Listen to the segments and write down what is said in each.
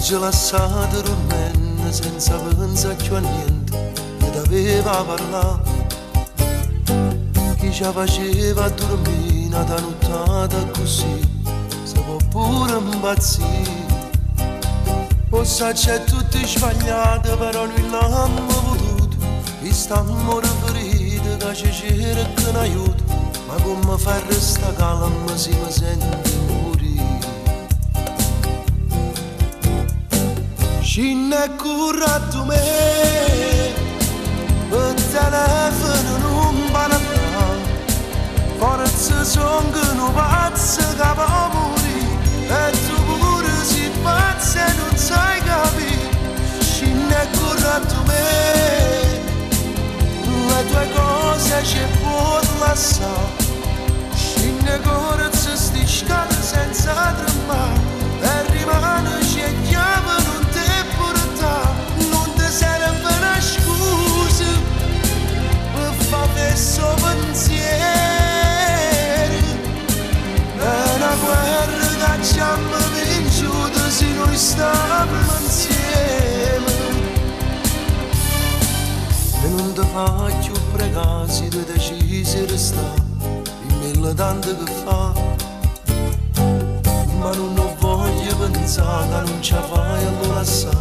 ci lasciate dormendo senza pensare più a niente che t'aveva parlato, chi ci faceva dormire una nottata così si può pure impazzire. Forse c'è tutti sbagliati però noi l'abbiamo voluto, e stiamo riferiti che ci c'era e che ne aiuta, ma come fai a restare calma se mi senti morire? Ci ne curato me, per telefono non parla, forse sono che non pazzo che va morire, e tu pure sei pazzo e non sai capire. Ci ne curato me, le tue cose ci puoi lasciare, ci ne corse sti scale senza tremare, e rimane c'è chiave non te porta, non ti serve una scusa per fare questo pensiero. È una guerra che ci hanno vinciuto se noi stiamo insieme. E non ti faccio pregare se tu decisi di restare, in mille tante che fa, ma non ho voglia di pensare che non ci fai allora sa,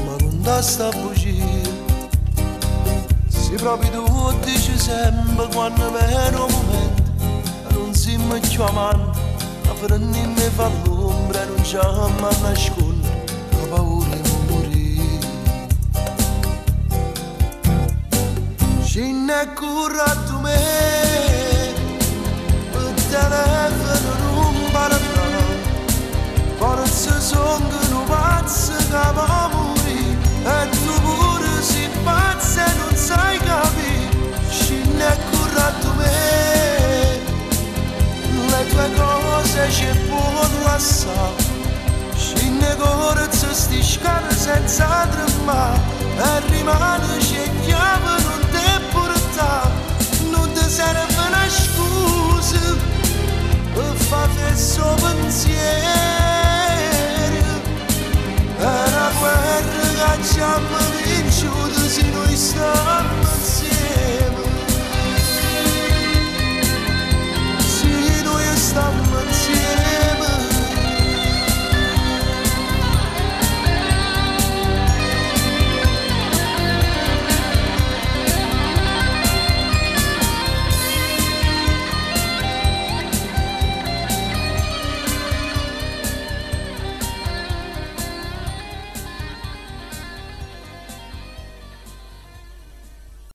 ma con te sta bugia. Se proprio tu dici sempre quando meno momento, non siamo più amanti, a prendi me fa l'ombra e non ci amo a nascondere, ho paura di morire. Ci ne curato me, per telefono non parla, forse sono che non pazzo che va morire, e tu pure sei pazzo e non sai capire. Ci ne curato me, le tue cose ci puoi lasciare, ci ne corse sti scale senza tremare, e rimane c'è chiave non te porta, non ti serve una scusa